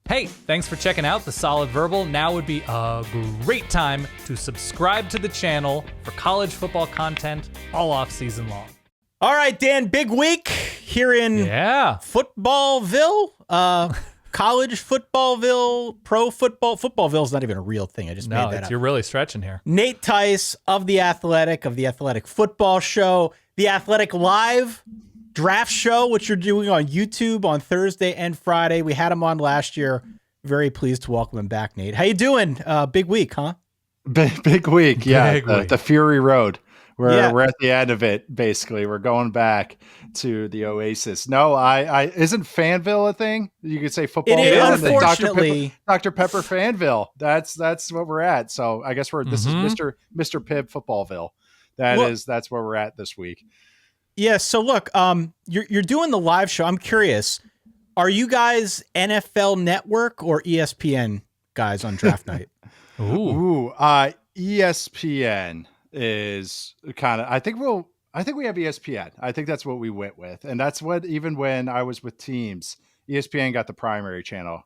Hey, thanks for checking out The Solid Verbal. Now would be a great time to subscribe to the channel for college football content all off season long. All right, Dan, big week here in Footballville. College Footballville, pro football. Footballville is not even a real thing. I just made that up. You're really stretching here. Nate Tice of The Athletic Football Show, The Athletic Live Draft Show, which you're doing on YouTube on Thursday and Friday. We had him on last year. Very pleased to welcome him back, Nate. How you doing? Big week, huh? Big week, yeah. Big week. The Fury Road. We're at the end of it, basically. We're going back to the Oasis. No, I isn't Fanville a thing? You could say football. It is, unfortunately. Dr. Pepper Fanville. That's what we're at. So I guess this is Mr. Pibb Footballville. That's where we're at this week. Yeah, so look, you're doing the live show. I'm curious, are you guys NFL Network or ESPN guys on draft night? ESPN is kind of, I think we have ESPN. I think that's what we went with. And that's what, even when I was with teams, ESPN got the primary channel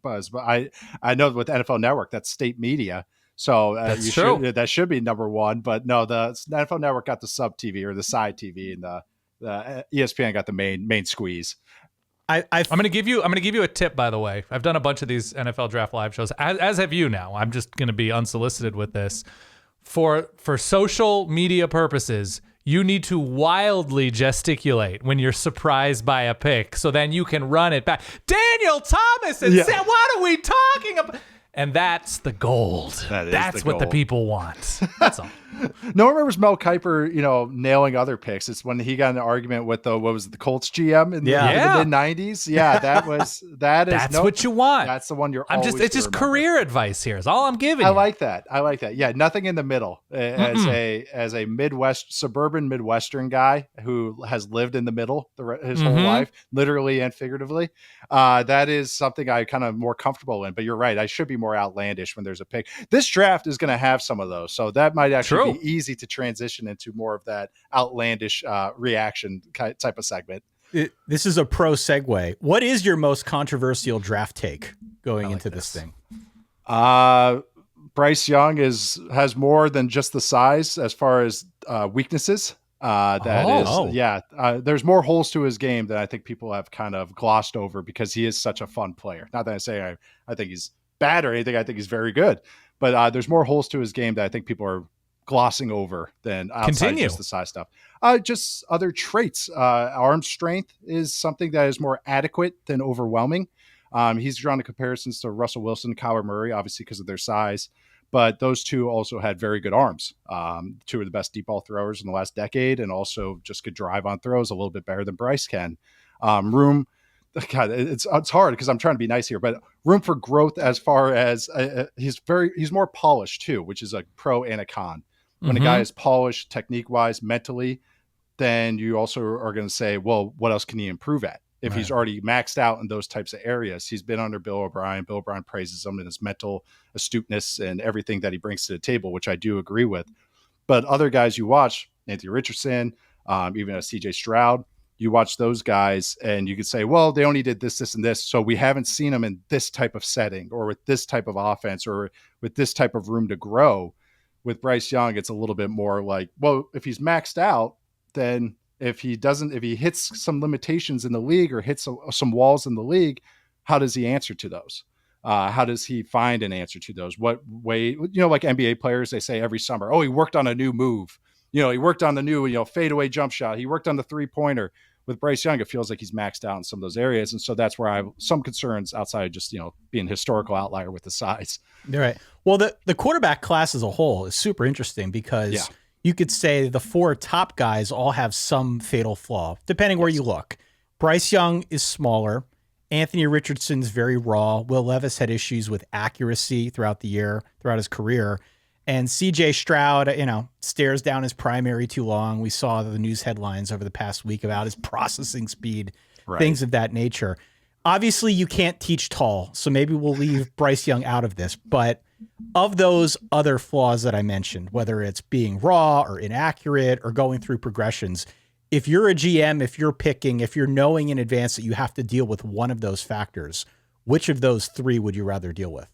buzz. But I know with NFL Network, that's state media. So that should be number one, but no, the NFL Network got the sub TV or the side TV, and the ESPN got the main squeeze. I'm going to give you a tip, by the way. I've done a bunch of these NFL Draft Live shows, as have you now. I'm just going to be unsolicited with this. For social media purposes, you need to wildly gesticulate when you're surprised by a pick, so then you can run it back. Daniel Thomas and Sam, what are we talking about? And that's the gold. That's what the people want. That's all. No one remembers Mel Kiper, nailing other picks. It's when he got in an argument with the Colts GM in the mid-90s. Yeah, that's what you want. That's the one it's just career advice here is all I'm giving you. I like that. Yeah, nothing in the middle. As a suburban Midwestern guy who has lived in the middle his whole life, literally and figuratively, that is something I kind of more comfortable in. But you're right, I should be more outlandish when there's a pick. This draft is going to have some of those, so that might actually be easy to transition into more of that outlandish reaction type of segment. This is a pro segue. What is your most controversial draft take going into this thing? Bryce Young has more than just the size as far as weaknesses. There's more holes to his game than I think people have kind of glossed over because he is such a fun player. Not that I say I think he's bad or anything. I think he's very good, but there's more holes to his game that I think people are glossing over than outside just the size stuff. Just other traits. Arm strength is something that is more adequate than overwhelming. He's drawn the comparisons to Russell Wilson, Kyler Murray, obviously because of their size, but those two also had very good arms. Two of the best deep ball throwers in the last decade, and also just could drive on throws a little bit better than Bryce can. God, it's hard because I'm trying to be nice here, but room for growth as far as he's more polished too, which is a pro and a con. When a guy is polished technique wise, mentally, then you also are going to say, well, what else can he improve at? If he's already maxed out in those types of areas, he's been under Bill O'Brien. Bill O'Brien praises him in his mental astuteness and everything that he brings to the table, which I do agree with. But other guys you watch, Anthony Richardson, even a CJ Stroud, you watch those guys and you could say, well, they only did this, this, and this. So we haven't seen them in this type of setting or with this type of offense or with this type of room to grow. With Bryce Young, it's a little bit more like, well, if he's maxed out, then if he hits some limitations in the league or hits some walls in the league, how does he answer to those? How does he find an answer to those? What way, like NBA players, they say every summer, oh, he worked on a new move. He worked on the new, fadeaway jump shot. He worked on the 3-pointer. With Bryce Young, it feels like he's maxed out in some of those areas. And so that's where I have some concerns outside of just, being a historical outlier with the size. You're right. Well, the quarterback class as a whole is super interesting because you could say the four top guys all have some fatal flaw, depending where you look. Bryce Young is smaller. Anthony Richardson's very raw. Will Levis had issues with accuracy throughout his career. And CJ Stroud, stares down his primary too long. We saw the news headlines over the past week about his processing speed, things of that nature. Obviously, you can't teach tall, so maybe we'll leave Bryce Young out of this. But of those other flaws that I mentioned, whether it's being raw or inaccurate or going through progressions, if you're a GM, if you're knowing in advance that you have to deal with one of those factors, which of those three would you rather deal with?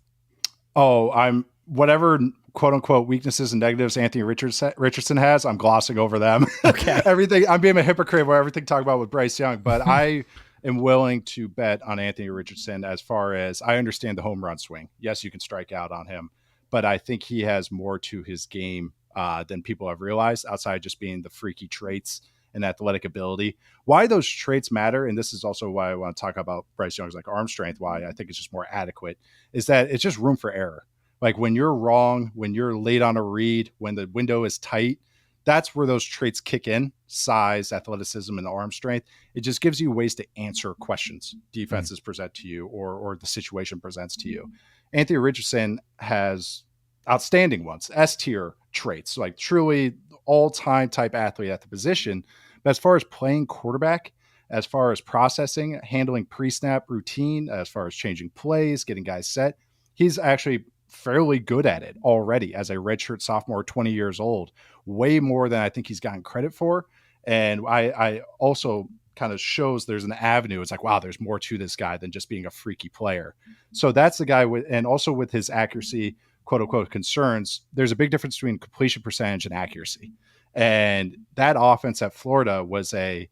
Oh, I'm whatever quote unquote weaknesses and negatives Anthony Richardson has, I'm glossing over them. Okay. Everything, I'm being a hypocrite where everything talk about with Bryce Young, but I am willing to bet on Anthony Richardson as far as I understand the home run swing. Yes, you can strike out on him, but I think he has more to his game than people have realized outside just being the freaky traits and athletic ability. Why those traits matter, and this is also why I want to talk about Bryce Young's like arm strength, why I think it's just more adequate, is that it's just room for error. Like when you're wrong, when you're late on a read, when the window is tight, that's where those traits kick in: size, athleticism, and arm strength. It just gives you ways to answer questions defenses present to you or the situation presents to you. Anthony Richardson has outstanding ones, S-tier traits, like truly all-time type athlete at the position. But as far as playing quarterback, as far as processing, handling pre-snap routine, as far as changing plays, getting guys set, he's actually fairly good at it already as a redshirt sophomore, 20 years old, way more than I think he's gotten credit for. And I also kind of shows there's an avenue. It's like, wow, there's more to this guy than just being a freaky player. So that's the guy with, and also with his accuracy, quote unquote, concerns, there's a big difference between completion percentage and accuracy. And that offense at Florida was you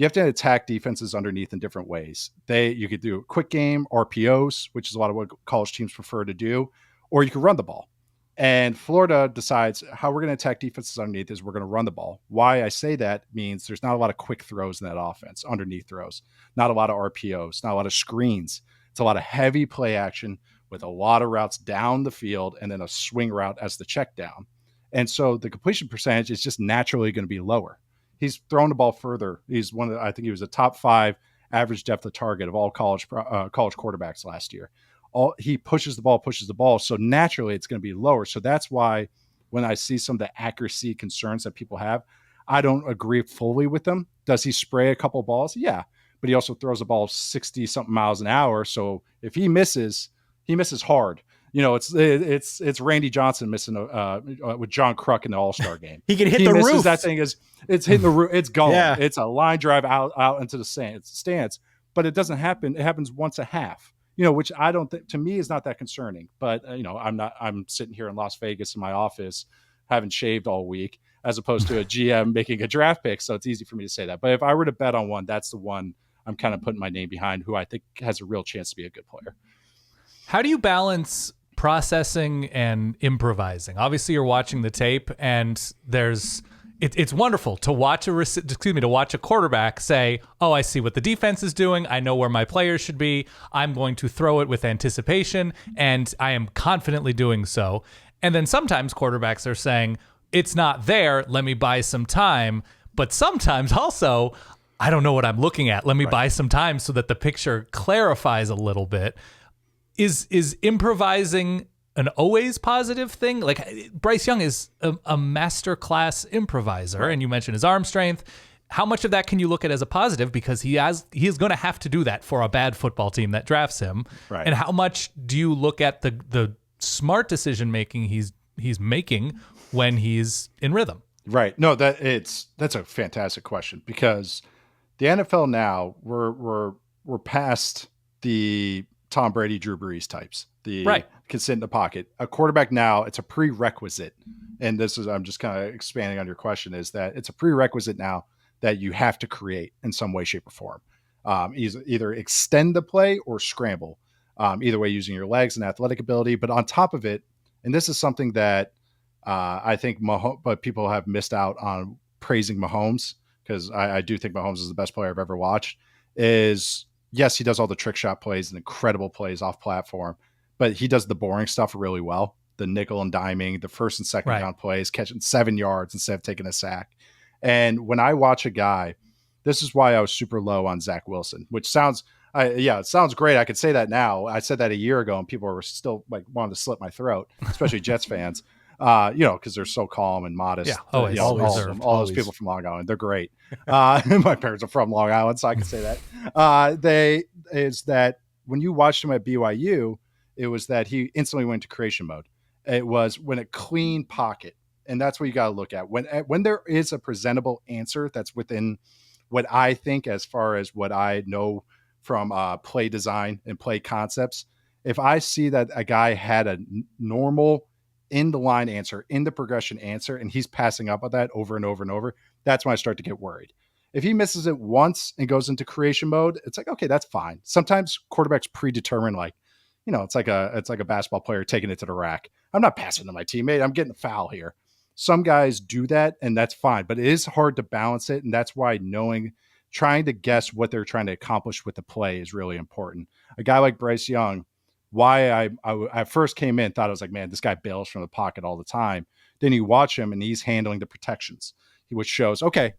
have to attack defenses underneath in different ways. You could do a quick game, RPOs, which is a lot of what college teams prefer to do, or you could run the ball. And Florida decides how we're going to attack defenses underneath is we're going to run the ball. Why I say that means there's not a lot of quick throws in that offense, underneath throws, not a lot of RPOs, not a lot of screens. It's a lot of heavy play action with a lot of routes down the field and then a swing route as the check down. And so the completion percentage is just naturally going to be lower. He's thrown the ball further. He's I think he was a top 5 average depth of target of all college quarterbacks last year. He pushes the ball. So naturally it's going to be lower. So that's why when I see some of the accuracy concerns that people have, I don't agree fully with them. Does he spray a couple balls? Yeah. But he also throws the ball 60 something miles an hour. So if he misses hard. You know, it's Randy Johnson missing with John Kruk in the All-Star game. He can hit the roof. That thing it's hitting the roof. It's going. Yeah. It's a line drive out into the stands. But it doesn't happen. It happens once a half. You know, which I don't think to me is not that concerning. But you know, I'm sitting here in Las Vegas in my office, haven't shaved all week, as opposed to a GM making a draft pick. So it's easy for me to say that. But if I were to bet on one, that's the one I'm kind of putting my name behind, who I think has a real chance to be a good player. How do you balance processing and improvising? Obviously, you're watching the tape, and it's wonderful to watch a quarterback say, "Oh, I see what the defense is doing. I know where my players should be. I'm going to throw it with anticipation, and I am confidently doing so." And then sometimes quarterbacks are saying, "It's not there. Let me buy some time." But sometimes also, I don't know what I'm looking at. Let me buy some time so that the picture clarifies a little bit. Is improvising an always positive thing? Like Bryce Young is a masterclass improviser, and you mentioned his arm strength. How much of that can you look at as a positive because he is going to have to do that for a bad football team that drafts him? Right. And how much do you look at the smart decision making he's making when he's in rhythm? Right. No, that's a fantastic question because the NFL now we're past the Tom Brady, Drew Brees types, can sit in the pocket. A quarterback now, it's a prerequisite. And I'm just kind of expanding on your question, is that it's a prerequisite now that you have to create in some way, shape, or form. Either extend the play or scramble. Either way, using your legs and athletic ability. But on top of it, and this is something that I think but people have missed out on praising Mahomes, because I do think Mahomes is the best player I've ever watched, is yes, he does all the trick shot plays and incredible plays off platform, but he does the boring stuff really well. The nickel and diming, the first and second down plays, catching 7 yards instead of taking a sack. And when I watch a guy, this is why I was super low on Zach Wilson, which sounds, it sounds great. I could say that now. I said that a year ago and people were still like wanting to slit my throat, especially Jets fans. Because they're so calm and modest. Yeah, always. All those people from Long Island, they're great. My parents are from Long Island, so I can say that. Is that when you watched him at BYU, it was that he instantly went to creation mode. It was when a clean pocket, and that's what you got to look at. When there is a presentable answer that's within what I think, as far as what I know from play design and play concepts. If I see that a guy had a normal in the line answer, in the progression answer, and he's passing up on that over and over and over, that's when I start to get worried. If he misses it once and goes into creation mode, it's like, okay, that's fine. Sometimes quarterbacks predetermine, like, it's like a basketball player taking it to the rack. I'm not passing to my teammate. I'm getting a foul here. Some guys do that, and that's fine, but it is hard to balance it. And that's why trying to guess what they're trying to accomplish with the play is really important. A guy like Bryce Young, why I first came in, thought I was like, man, this guy bails from the pocket all the time. Then you watch him and he's handling the protections, which shows, okay,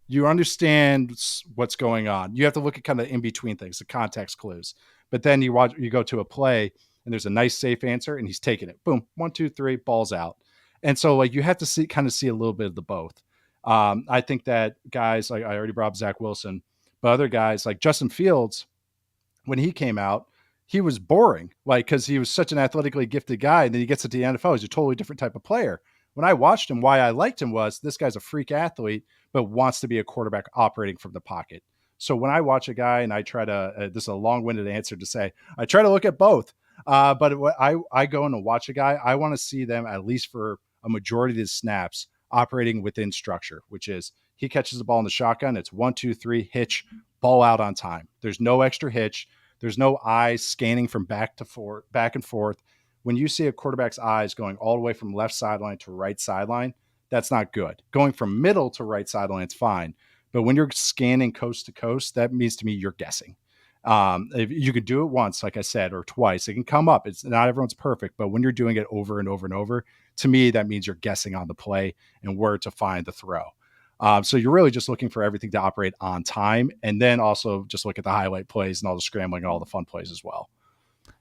you understand what's going on. You have to look at kind of in between things, the context clues. But then you go to a play and there's a nice safe answer and he's taking it. Boom, 1, 2, 3, balls out. And so like you have to see a little bit of the both. I think that guys like I already brought up Zach Wilson, but other guys like Justin Fields, when he came out, he was boring, like because he was such an athletically gifted guy, and then he gets into the NFL, he's a totally different type of player. When I watched him, why I liked him was this guy's a freak athlete, but wants to be a quarterback operating from the pocket. So when I watch a guy and I try to, this is a long-winded answer to say, I try to look at both. But when I go in and watch a guy, I want to see them at least for a majority of his snaps operating within structure, which is he catches the ball in the shotgun. It's 1, 2, 3, hitch, ball out on time. There's no extra hitch. There's no eyes scanning from back and forth. When you see a quarterback's eyes going all the way from left sideline to right sideline, that's not good. Going from middle to right sideline, it's fine. But when you're scanning coast to coast, that means to me you're guessing. If you could do it once, like I said, or twice, it can come up. It's not everyone's perfect, but when you're doing it over and over and over, to me, that means you're guessing on the play and where to find the throw. So you're really just looking for everything to operate on time, and then also just look at the highlight plays and all the scrambling and all the fun plays as well.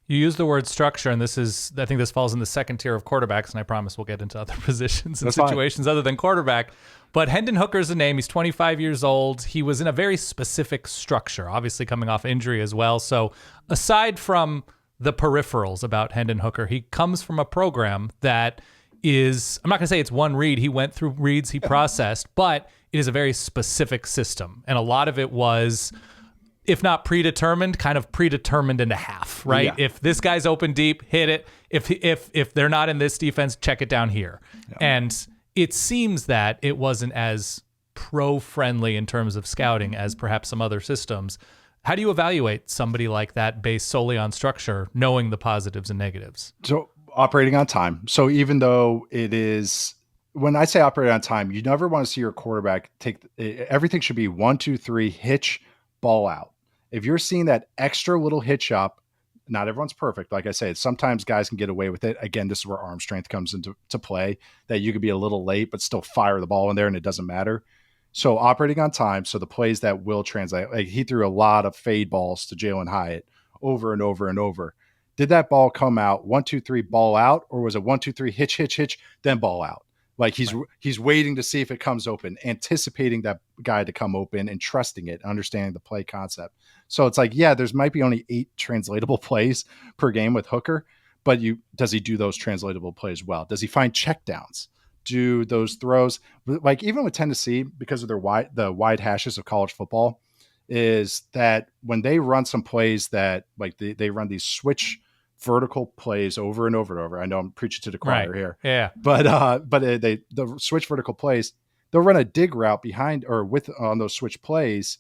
You use the word structure, and I think this falls in the second tier of quarterbacks, and I promise we'll get into other positions and That's situations other than quarterback. But Hendon Hooker is the name. He's 25 years old. He was in a very specific structure, obviously coming off injury as well. So aside from the peripherals about Hendon Hooker, he comes from a program that is, I'm not going to say it's one read. He went through reads he processed, but it is a very specific system. And a lot of it was, if not predetermined, kind of predetermined into half, right? Yeah. If this guy's open deep, hit it. If they're not in this defense, check it down here. Yeah. And it seems that it wasn't as pro-friendly in terms of scouting as perhaps some other systems. How do you evaluate somebody like that based solely on structure, knowing the positives and negatives? So operating on time. So even though it is, when I say operating on time, you never want to see your quarterback everything should be 1, 2, 3, hitch, ball out. If you're seeing that extra little hitch up, not everyone's perfect. Like I say, sometimes guys can get away with it. Again, this is where arm strength comes into play, that you could be a little late, but still fire the ball in there and it doesn't matter. So operating on time. So the plays that will translate, like he threw a lot of fade balls to Jalen Hyatt over and over and over. Did that ball come out 1, 2, 3, ball out, or was it 1, 2, 3, hitch, hitch, hitch, then ball out? Like he's waiting to see if it comes open, anticipating that guy to come open and trusting it, understanding the play concept. So it's like, yeah, there's might be only 8 translatable plays per game with Hooker, but does he do those translatable plays well? Does he find checkdowns? Do those throws, like even with Tennessee, because of the wide hashes of college football, is that when they run some plays that like they run these switch vertical plays over and over and over. I know I'm preaching to the choir here. Yeah. But the switch vertical plays, they'll run a dig route behind or on those switch plays.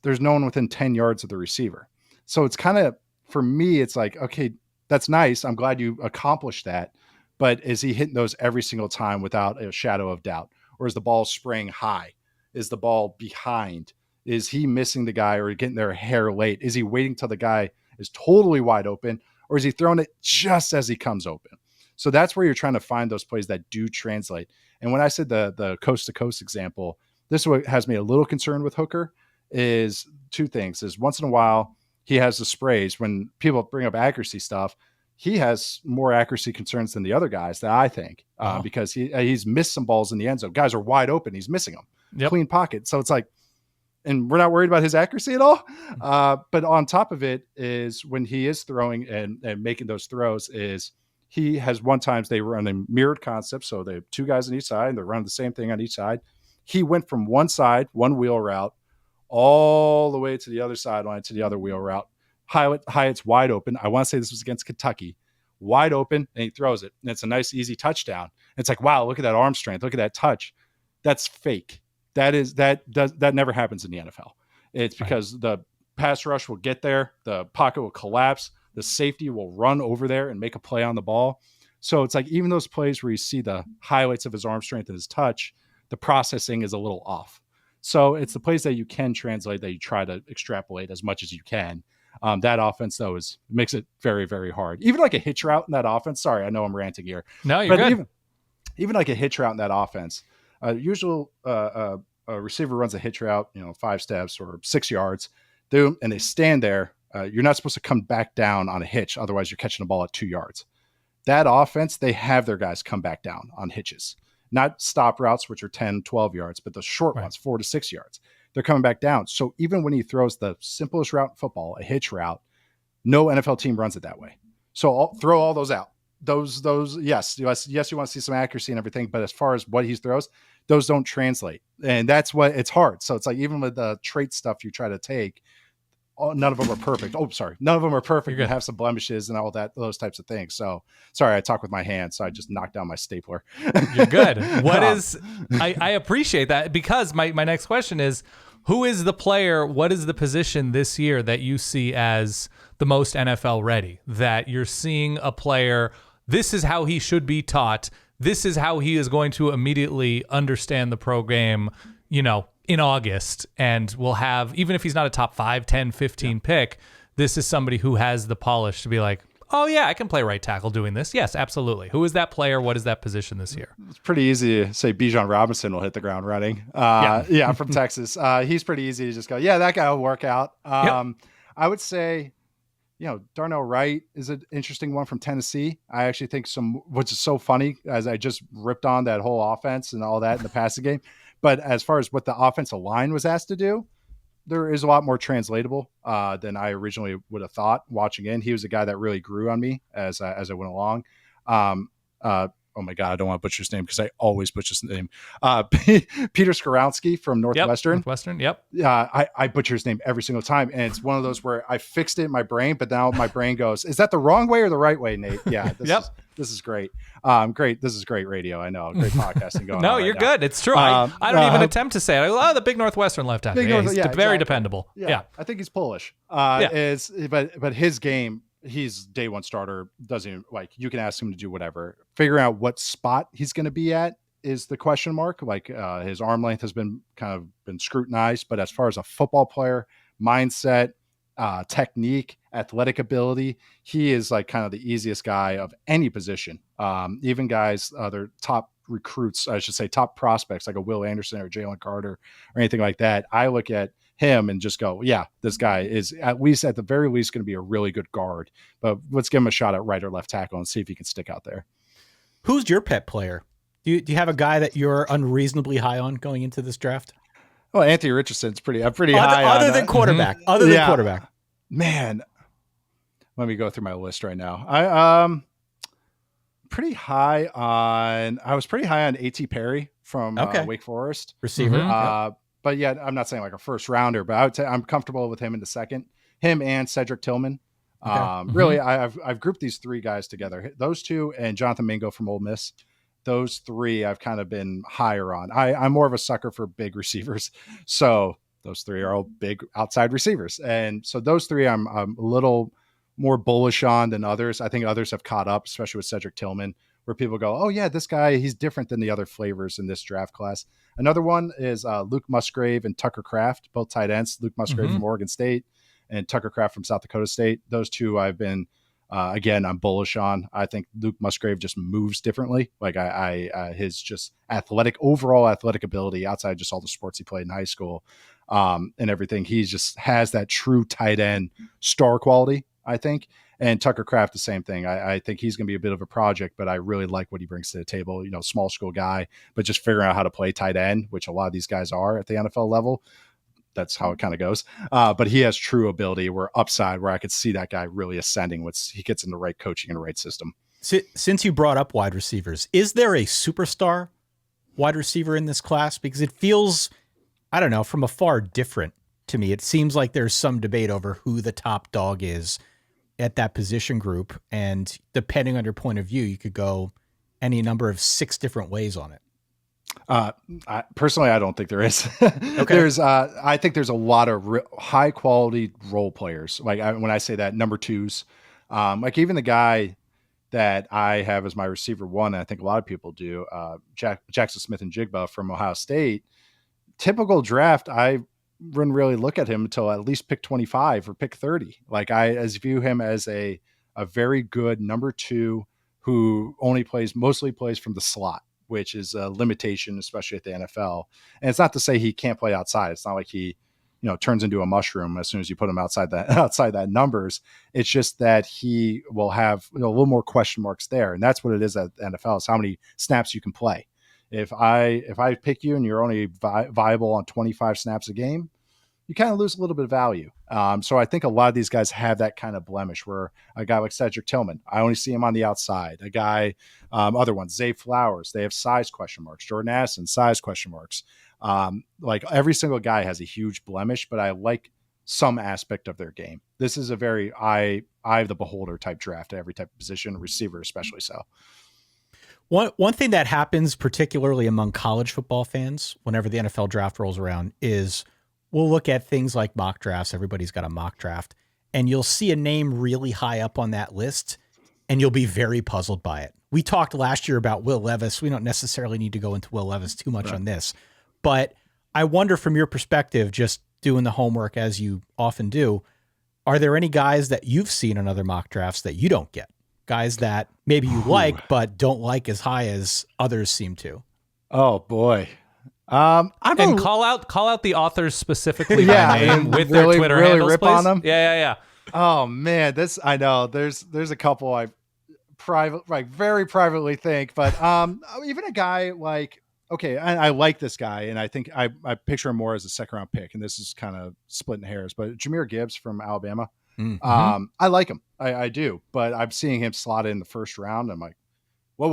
There's no one within 10 yards of the receiver. So it's kind of, for me, it's like, okay, that's nice. I'm glad you accomplished that. But is he hitting those every single time without a shadow of doubt? Or is the ball spraying high? Is the ball behind? Is he missing the guy or getting there a hair late? Is he waiting till the guy is totally wide open? Or is he throwing it just as he comes open? So that's where you're trying to find those plays that do translate. And when I said the coast-to-coast example, this is what has me a little concerned with Hooker is 2 things. Is once in a while, he has the sprays. When people bring up accuracy stuff, he has more accuracy concerns than the other guys that I think, because he's missed some balls in the end zone. Guys are wide open. He's missing them. Yep. Clean pocket. So it's like, and we're not worried about his accuracy at all. But on top of it is when he is throwing and making those throws is he has times they run a mirrored concept. So they have 2 guys on each side and they're running the same thing on each side. He went from one side, one wheel route all the way to the other sideline to the other wheel route. Hyatt's wide open. I want to say this was against Kentucky. Wide open, and he throws it. And it's a nice, easy touchdown. It's like, wow, look at that arm strength. Look at that touch. That's fake. That never happens in the NFL. It's because the pass rush will get there. The pocket will collapse. The safety will run over there and make a play on the ball. So it's like even those plays where you see the highlights of his arm strength and his touch, the processing is a little off. So it's the plays that you can translate that you try to extrapolate as much as you can. That offense, though, makes it very, very hard. Even like a hitch route in that offense. Sorry, I know I'm ranting here. No, you're good. Even like a hitch route in that offense. Usually a receiver runs a hitch route, 5 steps or 6 yards, and they stand there. You're not supposed to come back down on a hitch. Otherwise, you're catching the ball at 2 yards. That offense, they have their guys come back down on hitches. Not stop routes, which are 10, 12 yards, but the short ones, 4 to 6 yards. They're coming back down. So even when he throws the simplest route in football, a hitch route, no NFL team runs it that way. So throw all those out. Those, yes, you want to see some accuracy and everything, but as far as what he throws, those don't translate. And that's what it's hard. So it's like, even with the trait stuff you try to take, none of them are perfect. None of them are perfect. You have some blemishes and all that, those types of things. So sorry, I talk with my hands, so I just knocked down my stapler. You're good. I appreciate that, because my next question is, who is the player, what is the position this year that you see as the most NFL ready? That you're seeing a player, this is how he should be taught. This is how he is going to immediately understand the program, in August, and will have, even if he's not a top 5, 10, 15 pick, this is somebody who has the polish to be like, oh yeah, I can play right tackle doing this. Yes, absolutely. Who is that player? What is that position this year? It's pretty easy to say Bijan Robinson will hit the ground running. From Texas. He's pretty easy to just go, yeah, that guy will work out. I would say, Darnell Wright is an interesting one from Tennessee. I actually think which is so funny, as I just ripped on that whole offense and all that in the passing game. But as far as what the offensive line was asked to do, there is a lot more translatable than I originally would have thought watching in. He was a guy that really grew on me as I went along. Oh my God, I don't want to butcher his name because I always butcher his name. Peter Skorowski from Northwestern. Yep. I butcher his name every single time. And it's one of those where I fixed it in my brain, but now my brain goes, is that the wrong way or the right way, Nate? Yeah. This is great. Great. This is great radio. I know. Great podcasting going on. No, you're good. It's true. I don't even attempt to say it. The big Northwestern left tackle. He's very dependable. Yeah. I think he's Polish. But his game, he's day one starter. Doesn't even, you can ask him to do whatever. Figuring out what spot he's going to be at is the question mark. His arm length has been scrutinized, but as far as a football player, mindset, technique, athletic ability, he is kind of the easiest guy of any position. Even guys, other top recruits, I should say, top prospects like a Will Anderson or Jalen Carter or anything like that. I look at him and just go, yeah, this guy is at the very least going to be a really good guard, but let's give him a shot at right or left tackle and see if he can stick out there. Who's your pet player? Do you have a guy that you're unreasonably high on going into this draft? Well, Anthony Richardson's pretty high other than quarterback. Other than quarterback. Man, let me go through my list right now. I was pretty high on A.T. Perry from Wake Forest. Receiver. But yeah, I'm not saying like a first rounder, but I would say I'm comfortable with him in the second. Him and Cedric Tillman. Really, I've grouped these 3 guys together. Those 2 and Jonathan Mingo from Ole Miss. Those 3 I've kind of been higher on. I'm more of a sucker for big receivers. So those 3 are all big outside receivers. And so those 3 I'm a little more bullish on than others. I think others have caught up, especially with Cedric Tillman, where people go, oh yeah, this guy, he's different than the other flavors in this draft class. Another one is Luke Musgrave and Tucker Kraft, both tight ends. Luke Musgrave from Oregon State and Tucker Kraft from South Dakota State. Those 2 I've been, I'm bullish on. I think Luke Musgrave just moves differently. His just overall athletic ability outside just all the sports he played in high school and everything. He just has that true tight end star quality, I think. And Tucker Kraft, the same thing. I think he's going to be a bit of a project, but I really like what he brings to the table. Small school guy, but just figuring out how to play tight end, which a lot of these guys are at the NFL level. That's how it kind of goes. But he has true ability where I could see that guy really ascending once he gets in the right coaching and the right system. Since you brought up wide receivers, is there a superstar wide receiver in this class? Because it feels, I don't know, from afar different to me. It seems like there's some debate over who the top dog is at that position group. And depending on your point of view, you could go any number of 6 different ways on it. Personally, I don't think there is. Okay. I think there's a lot of high quality role players. Like when I say that, number 2s, like even the guy that I have as my receiver 1, and I think a lot of people do, Jackson Smith-Njigba from Ohio State. Typical draft, I wouldn't really look at him until at least pick 25 or pick 30. Like I view him as a very good number 2 who mostly plays from the slot, which is a limitation, especially at the NFL. And it's not to say he can't play outside. It's not like he, turns into a mushroom as soon as you put him outside that numbers. It's just that he will have a little more question marks there. And that's what it is at the NFL, is how many snaps you can play. If I pick you and you're only viable on 25 snaps a game, you kind of lose a little bit of value. So I think a lot of these guys have that kind of blemish, where a guy like Cedric Tillman, I only see him on the outside. A guy, other ones, Zay Flowers, they have size question marks. Jordan Addison, size question marks. Like every single guy has a huge blemish, but I like some aspect of their game. This is a very eye of the beholder type draft at every type of position, receiver especially so. One thing that happens particularly among college football fans whenever the NFL draft rolls around is we'll look at things like mock drafts. Everybody's got a mock draft, and you'll see a name really high up on that list, and you'll be very puzzled by it. We talked last year about Will Levis. We don't necessarily need to go into Will Levis too much on this, but I wonder from your perspective, just doing the homework as you often do, are there any guys that you've seen in other mock drafts that you don't get? Guys that maybe you like, but don't like as high as others seem to? Oh boy. Call out the authors specifically by name with really, their Twitter really handles, rip please. on them. Yeah. Oh man, I know there's a couple I very privately think, but even a guy like, okay, I like this guy, and I think I picture him more as a second round pick, and this is kind of splitting hairs, but Jahmyr Gibbs from Alabama. Mm-hmm. I like him. I do, but I'm seeing him slotted in the first round. I'm like, whoa.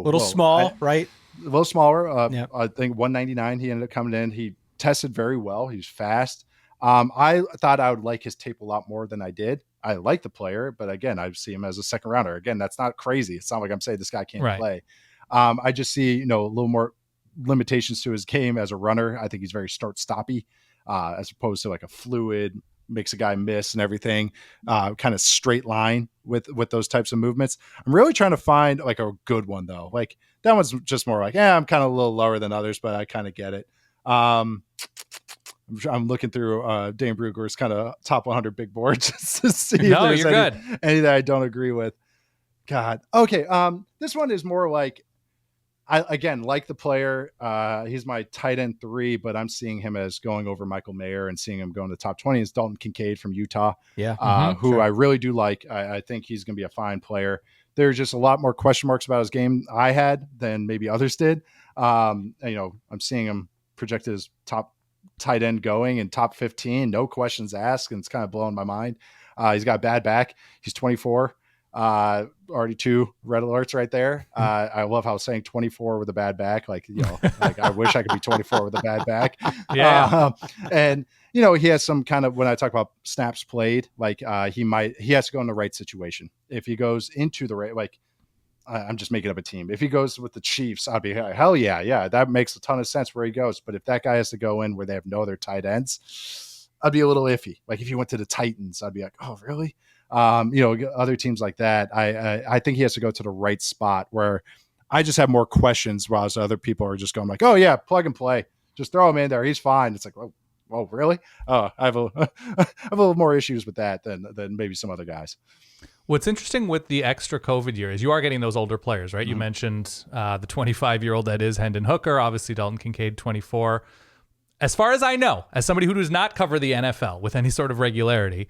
Little small, right? A little smaller. Yep. I think 199. He ended up coming in. He tested very well. He's fast. I thought I would like his tape a lot more than I did. I like the player, but again, I see him as a second rounder. Again, that's not crazy. It's not like I'm saying this guy can't play. I just see, a little more limitations to his game as a runner. I think he's very start-stoppy, as opposed to like a fluid, makes a guy miss and everything, kind of straight line with those types of movements. I'm really trying to find like a good one though. Like that one's just more like, I'm kind of a little lower than others, but I kind of get it. I'm looking through Dane Brugler's kind of top 100 big board just to see if there's any that I don't agree with. God. Okay. This one is more like, I again like the player. He's my tight end 3, but I'm seeing him as going over Michael Mayer and seeing him go in the top 20. Is Dalton Kincaid from Utah, who sure. I really do like. I think he's going to be a fine player. There's just a lot more question marks about his game I had than maybe others did. I'm seeing him projected as top tight end going in top 15, no questions asked, and it's kind of blowing my mind. He's got a bad back. He's 24. Already 2 red alerts right there. I love how saying 24 with a bad back, like I wish I could be 24 with a bad back. And he has some kind of, when I talk about snaps played, like he has to go in the right situation. If he goes into the right, like I'm just making up a team. If he goes with the Chiefs, I'd be like, hell yeah, that makes a ton of sense where he goes. But if that guy has to go in where they have no other tight ends, I'd be a little iffy. Like if he went to the Titans, I'd be like, oh really? Other teams like that, I think he has to go to the right spot where I just have more questions, while other people are just going like, oh yeah, plug and play, just throw him in there, he's fine. It's like, oh really? I have a little more issues with that than maybe some other guys. What's interesting with the extra COVID year is you are getting those older players, right? Mm-hmm. You mentioned the 25-year-old that is Hendon Hooker, obviously Dalton Kincaid, 24. As far as I know, as somebody who does not cover the NFL with any sort of regularity,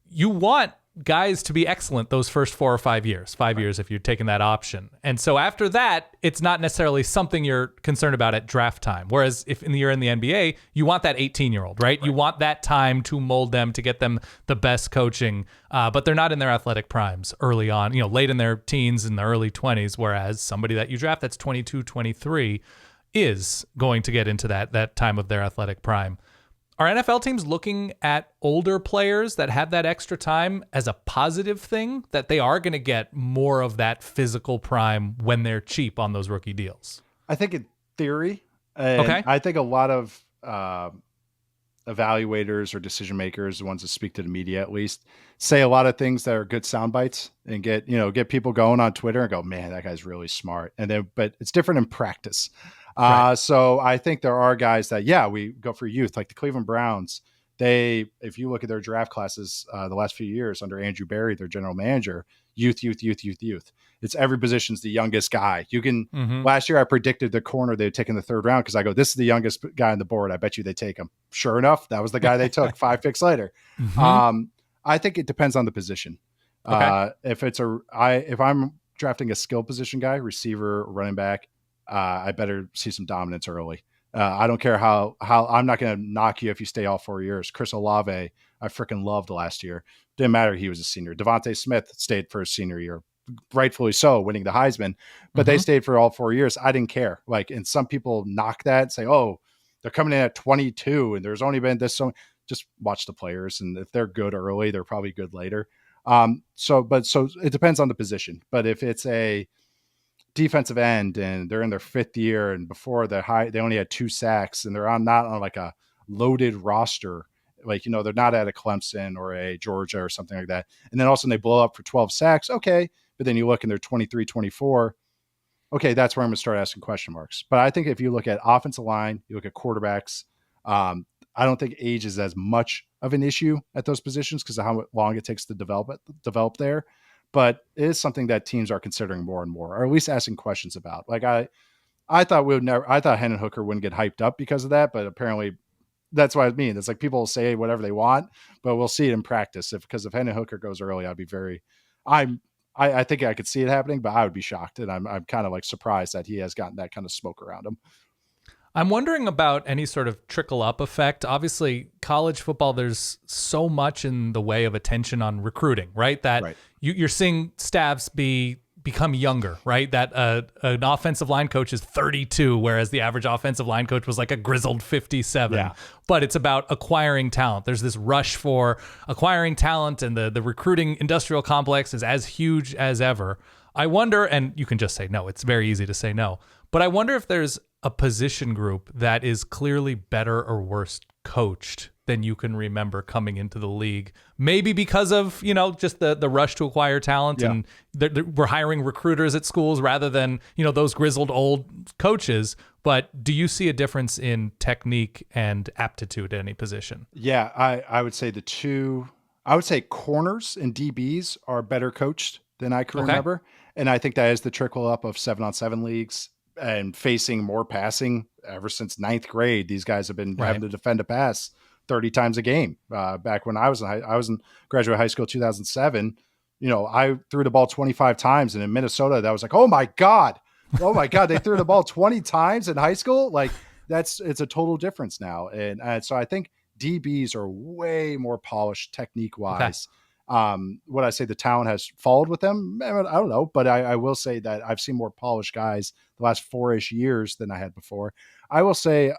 you want guys to be excellent those first 4 or 5 years, 5 years if you're taking that option. And so after that, it's not necessarily something you're concerned about at draft time. Whereas if you're in the NBA, you want that 18-year-old, right? You want that time to mold them, to get them the best coaching, but they're not in their athletic primes early on, late in their teens, in the early 20s, whereas somebody that you draft that's 22, 23 is going to get into that time of their athletic prime. Are NFL teams looking at older players that have that extra time as a positive thing, that they are going to get more of that physical prime when they're cheap on those rookie deals? I think in theory, and Okay. I think a lot of evaluators or decision makers, the ones that speak to the media at least, say a lot of things that are good sound bites and get people going on Twitter and go, man, that guy's really smart. And then, but it's different in practice. Right. So I think there are guys that, we go for youth, like the Cleveland Browns. If you look at their draft classes, the last few years under Andrew Berry, their general manager, youth. It's every position's the youngest guy. You can, last year I predicted the corner they'd take in the third round because I go, this is the youngest guy on the board. I bet you they take him. Sure enough, that was the guy they took 5 picks later. I think it depends on the position. Okay. If I'm drafting a skill position guy, receiver, running back, I better see some dominance early. I don't care how I'm not going to knock you if you stay all 4 years. Chris Olave, I freaking loved last year. Didn't matter. He was a senior. Devontae Smith stayed for his senior year, rightfully so, winning the Heisman, but they stayed for all 4 years. I didn't care. And some people knock that and say, oh, they're coming in at 22 and there's only been this. So just watch the players. And if they're good early, they're probably good later. So it depends on the position, but if it's a defensive end and they're in their 5th year and before they only had 2 sacks and they're not on like a loaded roster, they're not at a Clemson or a Georgia or something like that. And then all of a sudden they blow up for 12 sacks. Okay. But then you look and they're 23, 24. Okay. That's where I'm going to start asking question marks. But I think if you look at offensive line, you look at quarterbacks, I don't think age is as much of an issue at those positions because of how long it takes to develop there. But it is something that teams are considering more and more, or at least asking questions about. I thought Hendon Hooker wouldn't get hyped up because of that, but apparently that's what I mean. It's like people will say whatever they want, but we'll see it in practice. Because if Hendon Hooker goes early, I think I could see it happening, but I would be shocked. And I'm kind of surprised that he has gotten that kind of smoke around him. I'm wondering about any sort of trickle up effect. Obviously, college football, there's so much in the way of attention on recruiting, right? That you're seeing staffs become younger, right? That an offensive line coach is 32, whereas the average offensive line coach was like a grizzled 57. Yeah. But it's about acquiring talent. There's this rush for acquiring talent, and the recruiting industrial complex is as huge as ever. I wonder, and you can just say no, it's very easy to say no, but I wonder if there's a position group that is clearly better or worse coached than you can remember coming into the league. Maybe because of, just the rush to acquire talent, and we're hiring recruiters at schools rather than, those grizzled old coaches. But do you see a difference in technique and aptitude at any position? Yeah, I would say corners and DBs are better coached than I can remember. And I think that is the trickle up of 7-on-7 leagues and facing more passing ever since 9th grade. These guys have been having to defend a pass 30 times a game. Back when I was in graduate high school, 2007, I threw the ball 25 times. And in Minnesota, that was like, oh my God, they threw the ball 20 times in high school. It's a total difference now. And so I think DBs are way more polished technique wise. Would I say the talent has followed with them? I don't know, but I will say that I've seen more polished guys the last 4-ish years than I had before. I will say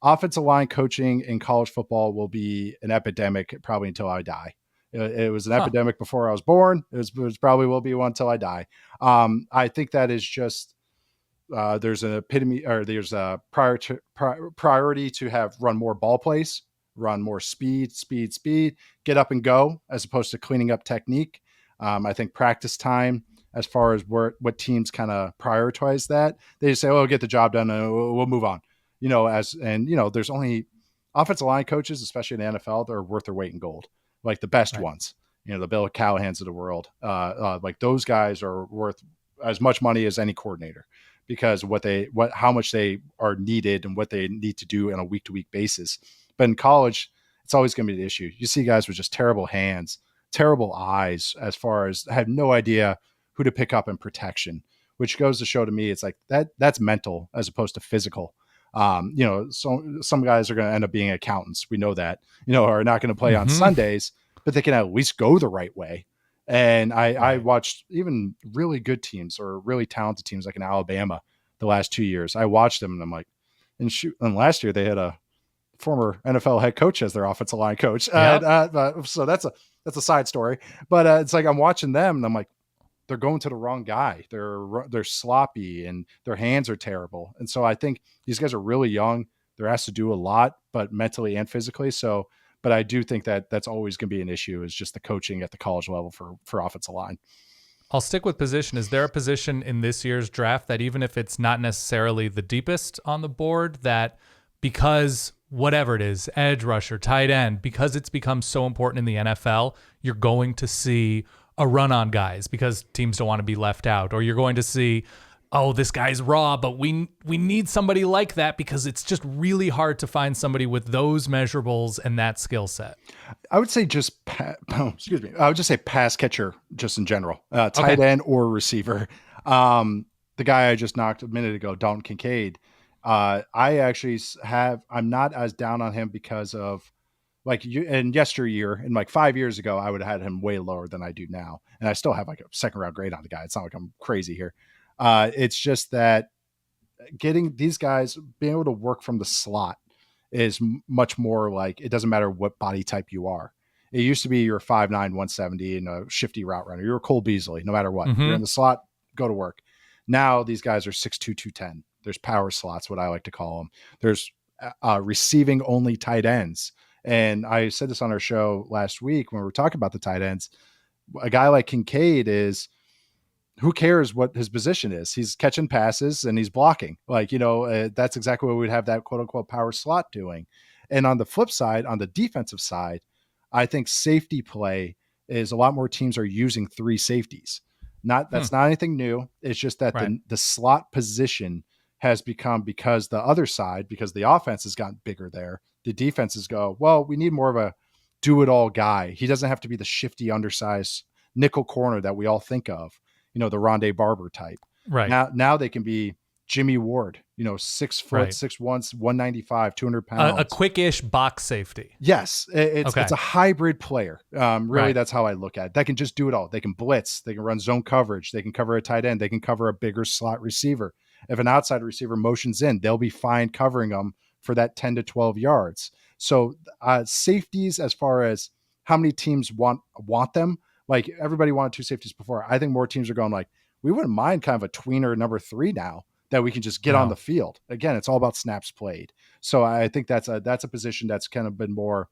offensive line coaching in college football will be an epidemic probably until I die. It was an epidemic before I was born. It probably will be one until I die. I think that is just there's an epitome, or there's a priority to have run more ball plays, run more speed, get up and go, as opposed to cleaning up technique. I think practice time, as far as what teams kind of prioritize that, they just say, oh, get the job done and we'll move on. There's only offensive line coaches, especially in the NFL, they're worth their weight in gold, like the best ones, the Bill Callahans of the world. Like those guys are worth as much money as any coordinator, because how much they are needed and what they need to do on a week-to-week basis. But in college, it's always going to be the issue. You see guys with just terrible hands, terrible eyes, as far as have no idea who to pick up in protection, which goes to show to me, it's like that's mental as opposed to physical. So some guys are going to end up being accountants. We know that, are not going to play on Sundays, but they can at least go the right way. And I watched even really good teams or really talented teams like in Alabama the last 2 years. I watched them and I'm like, and last year they had a former NFL head coach as their offensive line coach. Yep. So that's a side story. But it's like I'm watching them and I'm like, they're going to the wrong guy. They're sloppy and their hands are terrible. And so I think these guys are really young. They're asked to do a lot, but mentally and physically. So, but I do think that that's always going to be an issue, is just the coaching at the college level for offensive line. I'll stick with position. Is there a position in this year's draft that, even if it's not necessarily the deepest on the board, that because whatever it is, edge rusher, tight end, because it's become so important in the NFL, you're going to see a run on guys because teams don't want to be left out, or you're going to see, oh, this guy's raw, but we need somebody like that because it's just really hard to find somebody with those measurables and that skill set? I would say just, excuse me. I would just say pass catcher, just in general, tight end or receiver. The guy I just knocked a minute ago, Dalton Kincaid. I actually I'm not as down on him because of, like, in yesteryear, and like 5 years ago, I would have had him way lower than I do now. And I still have like a second round grade on the guy. It's not like I'm crazy here. It's just that getting these guys, being able to work from the slot is much more like, it doesn't matter what body type you are. It used to be you're 5'9", 170 and a shifty route runner. You're Cole Beasley, no matter what. You're in the slot, go to work. Now these guys are 6'2", 210. There's power slots, what I like to call them. There's receiving only tight ends. And I said this on our show last week when we were talking about the tight ends. A guy like Kincaid is, who cares what his position is? He's catching passes and he's blocking. Like, that's exactly what we'd have that quote unquote power slot doing. And on the flip side, on the defensive side, I think safety play is, a lot more teams are using 3 safeties. That's not anything new. It's just that the slot position has become, because the other side, because the offense has gotten bigger there, the defenses go, well, we need more of a do-it-all guy. He doesn't have to be the shifty, undersized nickel corner that we all think of, the Rondé Barber type. Right. Now they can be Jimmy Ward, 6 foot, 6'1", 195, 200 pounds. A quick-ish box safety. Yes. It's a hybrid player. Really, that's how I look at it. That can just do it all. They can blitz. They can run zone coverage. They can cover a tight end. They can cover a bigger slot receiver. If an outside receiver motions in, they'll be fine covering them for that 10 to 12 yards. So safeties, as far as how many teams want them, like everybody wanted 2 safeties before. I think more teams are going like, we wouldn't mind kind of a tweener number 3 now that we can just get on the field. Again, it's all about snaps played. So I think that's a position that's kind of been more,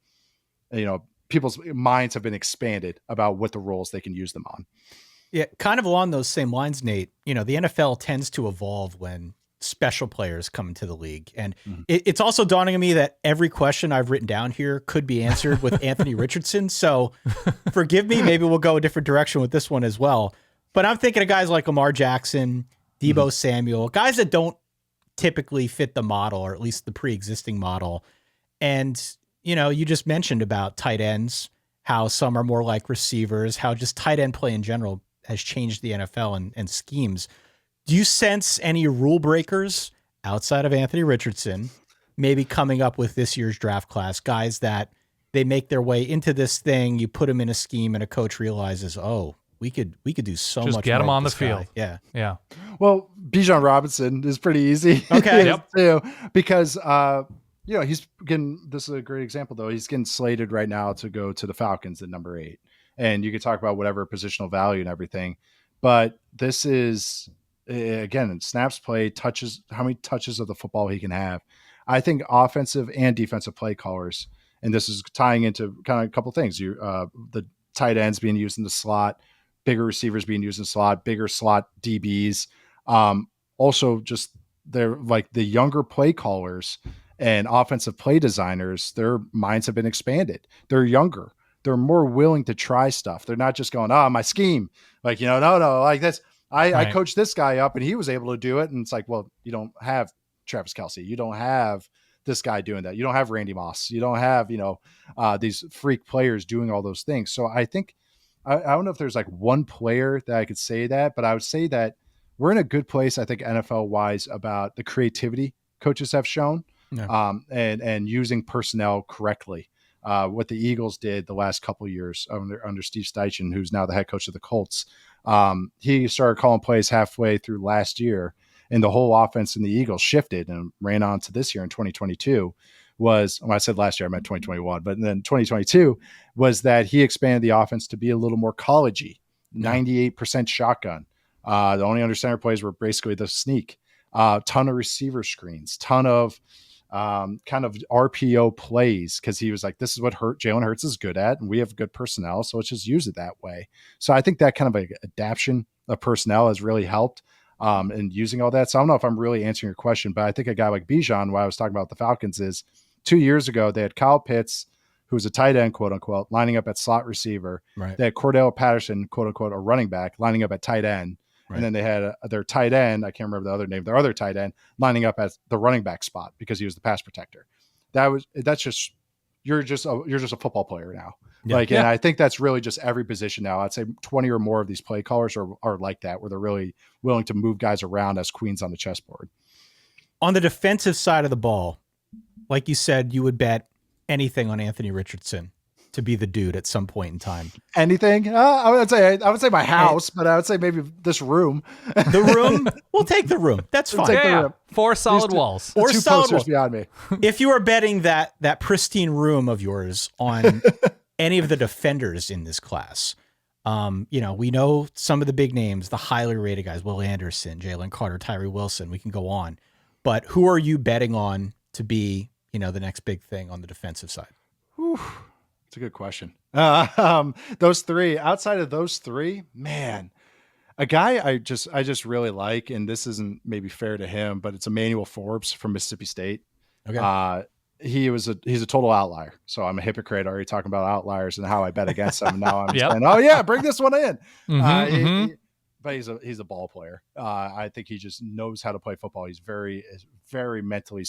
people's minds have been expanded about what the roles they can use them on. Yeah, kind of along those same lines, Nate, the NFL tends to evolve when special players come into the league. And it's also dawning on me that every question I've written down here could be answered with Anthony Richardson. So forgive me, maybe we'll go a different direction with this one as well. But I'm thinking of guys like Lamar Jackson, Deebo Samuel, guys that don't typically fit the model, or at least the pre-existing model. And, you just mentioned about tight ends, how some are more like receivers, how just tight end play in general has changed the NFL and schemes. Do you sense any rule breakers outside of Anthony Richardson maybe coming up with this year's draft class, guys that they make their way into this thing, you put them in a scheme and a coach realizes, oh, we could do so much. Just get them on the field. Yeah. Yeah. Well, Bijan Robinson is pretty easy. Okay. Yep. Too, because, he's getting, this is a great example though. He's getting slated right now to go to the Falcons at number 8. And you could talk about whatever positional value and everything, but this is, again, snaps played, touches, how many touches of the football he can have. I think offensive and defensive play callers, and this is tying into kind of a couple of things. The tight ends being used in the slot, bigger receivers being used in the slot, bigger slot DBs. Also, just they're like the younger play callers and offensive play designers, their minds have been expanded. They're younger. They're more willing to try stuff. They're not just going, my scheme. Like, no, like this. I coached this guy up and he was able to do it. And it's like, well, you don't have Travis Kelce. You don't have this guy doing that. You don't have Randy Moss. You don't have, these freak players doing all those things. So I think, I don't know if there's like one player that I could say that, but I would say that we're in a good place, I think, NFL wise, about the creativity coaches have shown, and using personnel correctly. What the Eagles did the last couple of years under Steve Steichen, who's now the head coach of the Colts. He started calling plays halfway through last year, and the whole offense in the Eagles shifted and ran on to this year in 2022 was, when I said last year, I meant 2021, but then 2022 was that he expanded the offense to be a little more collegey, 98% shotgun. The only under center plays were basically the sneak, ton of receiver screens, ton of kind of RPO plays, because he was like, this is what Jalen Hurts is good at, and we have good personnel, so let's just use it that way. So I think that kind of like adaptation of personnel has really helped in using all that. So I don't know if I'm really answering your question, but I think a guy like Bijan, what I was talking about the Falcons, is 2 years ago they had Kyle Pitts, who was a tight end, quote unquote, lining up at slot receiver. Right. They had Cordell Patterson, quote unquote, a running back, lining up at tight end. Right. And then they had their tight end, I can't remember the other name, their other tight end, lining up at the running back spot because he was the pass protector. You're just a football player now. Yeah. And I think that's really just every position now. I'd say 20 or more of these play callers are like that, where they're really willing to move guys around as queens on the chessboard. On the defensive side of the ball, like you said, you would bet anything on Anthony Richardson to be the dude at some point in time. Anything? I would say my house, but I would say maybe this room. The room? We'll take the room. That's fine. Yeah. 4 solid walls. Or two posters beyond me. If you are betting that pristine room of yours on any of the defenders in this class, we know some of the big names, the highly rated guys, Will Anderson, Jalen Carter, Tyree Wilson, we can go on. But who are you betting on to be, the next big thing on the defensive side? Whew. It's a good question. Those three, outside of those three, man, a guy I just really like, and this isn't maybe fair to him, but it's Emmanuel Forbes from Mississippi State. Okay. He's a total outlier. So I'm a hypocrite already talking about outliers and how I bet against him. And now I'm saying, oh yeah, bring this one in. But he's a ball player. I think he just knows how to play football. He's very mentally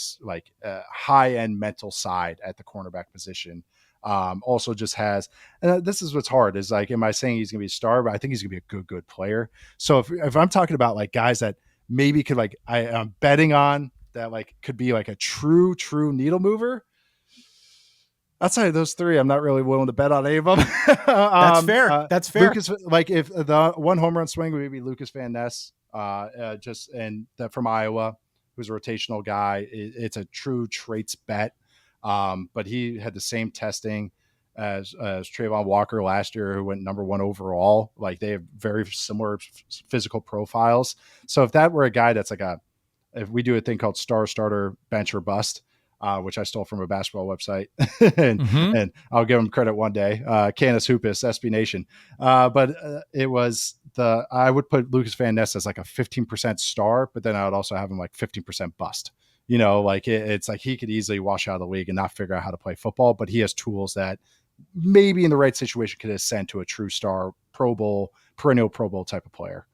high end mental side at the cornerback position. Also just has, and this is what's hard is like, am I saying he's going to be a star? But I think he's going to be a good player. So if I'm talking about like guys that maybe could I'm betting on that could be like a true needle mover. Outside of those three, I'm not really willing to bet on any of them. That's fair. That's fair. Lucas, if the one home run swing would be Lucas Van Ness, from Iowa, who's a rotational guy. It's a true traits bet. But he had the same testing as Trayvon Walker last year, who went number 1 overall. They have very similar physical profiles. So if that were a guy that's if we do a thing called star, starter, bench, or bust, which I stole from a basketball website, and I'll give him credit one day, Canis Hoopus, SB Nation. But it was I would put Lucas Van Ness as a 15% star, but then I would also have him 15% bust. It's he could easily wash out of the league and not figure out how to play football, but he has tools that maybe in the right situation could ascend to a true star, Pro Bowl, perennial Pro Bowl type of player.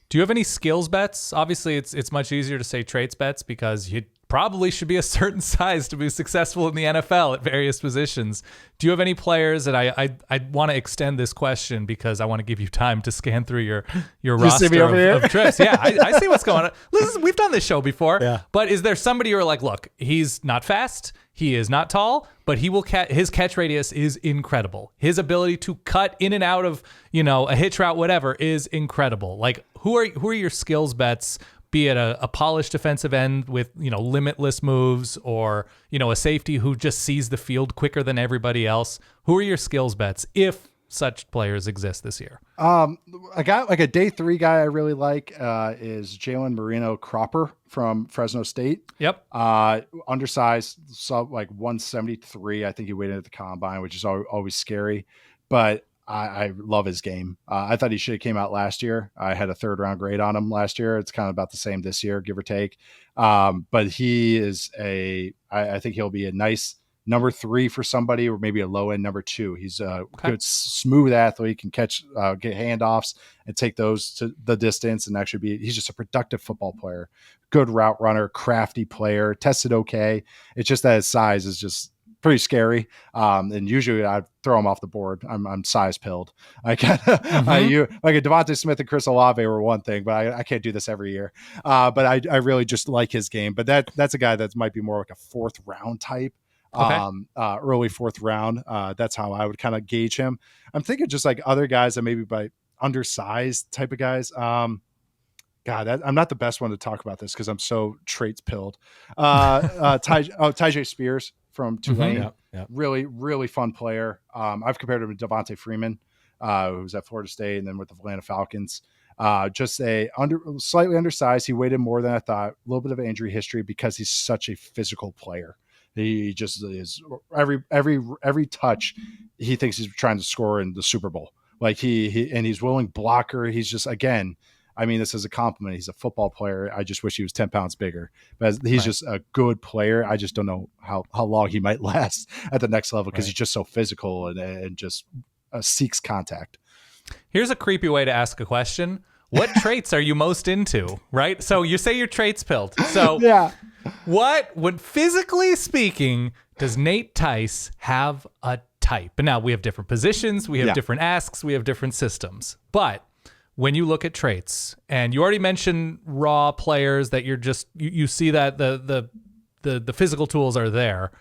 Do you have any skills bets? Obviously, it's much easier to say traits bets because you probably should be a certain size to be successful in the NFL at various positions. Do you have any players that I want to extend this question because I want to give you time to scan through your roster of trips? Yeah, I see what's going on. Listen, we've done this show before, but is there somebody you're like, look, he's not fast, he is not tall, but he will his catch radius is incredible. His ability to cut in and out of, a hitch route, whatever, is incredible. Who are your skills bets? Be it a polished defensive end with, limitless moves, or, a safety who just sees the field quicker than everybody else. Who are your skills bets if such players exist this year? A guy a day 3 guy I really like is Jalen Marino Cropper from Fresno State. Yep. Undersized, so 173. I think he weighed in at the combine, which is always scary, but I love his game. I thought he should have came out last year. I had a 3rd round grade on him last year. It's kind of about the same this year, give or take. But he is I think he'll be a nice number 3 for somebody, or maybe a low end number 2. He's a good, smooth athlete, can catch, get handoffs and take those to the distance, and actually he's just a productive football player, good route runner, crafty player, tested okay. It's just that his size is just pretty scary. And usually I'd throw him off the board. I'm size pilled. I kind of, a Devontae Smith and Chris Olave were one thing, but I can't do this every year. But I really just like his game, but that's a guy that might be more like a 4th round type. Early 4th round. That's how I would kind of gauge him. I'm thinking just other guys that maybe by undersized type of guys. God, I'm not the best one to talk about this because I'm so traits pilled. Tyjae Spears from Tulane, really, really fun player. I've compared him to Devontae Freeman, who's at Florida State and then with the Atlanta Falcons. Just slightly undersized. He weighed in more than I thought. A little bit of injury history because he's such a physical player. He just is every touch. He thinks he's trying to score in the Super Bowl. Like he's willing blocker. He's just, again, I mean, this is a compliment. He's a football player. I just wish he was 10 pounds bigger, but he's just a good player. I just don't know how long he might last at the next level because he's just so physical and just seeks contact. Here's a creepy way to ask a question. What traits are you most into? Right. So you say you're traits pilled. So when physically speaking, does Nate Tice have a type? And now we have different positions. We have different asks. We have different systems, but when you look at traits, and you already mentioned raw players that you're just you see that the physical tools are there.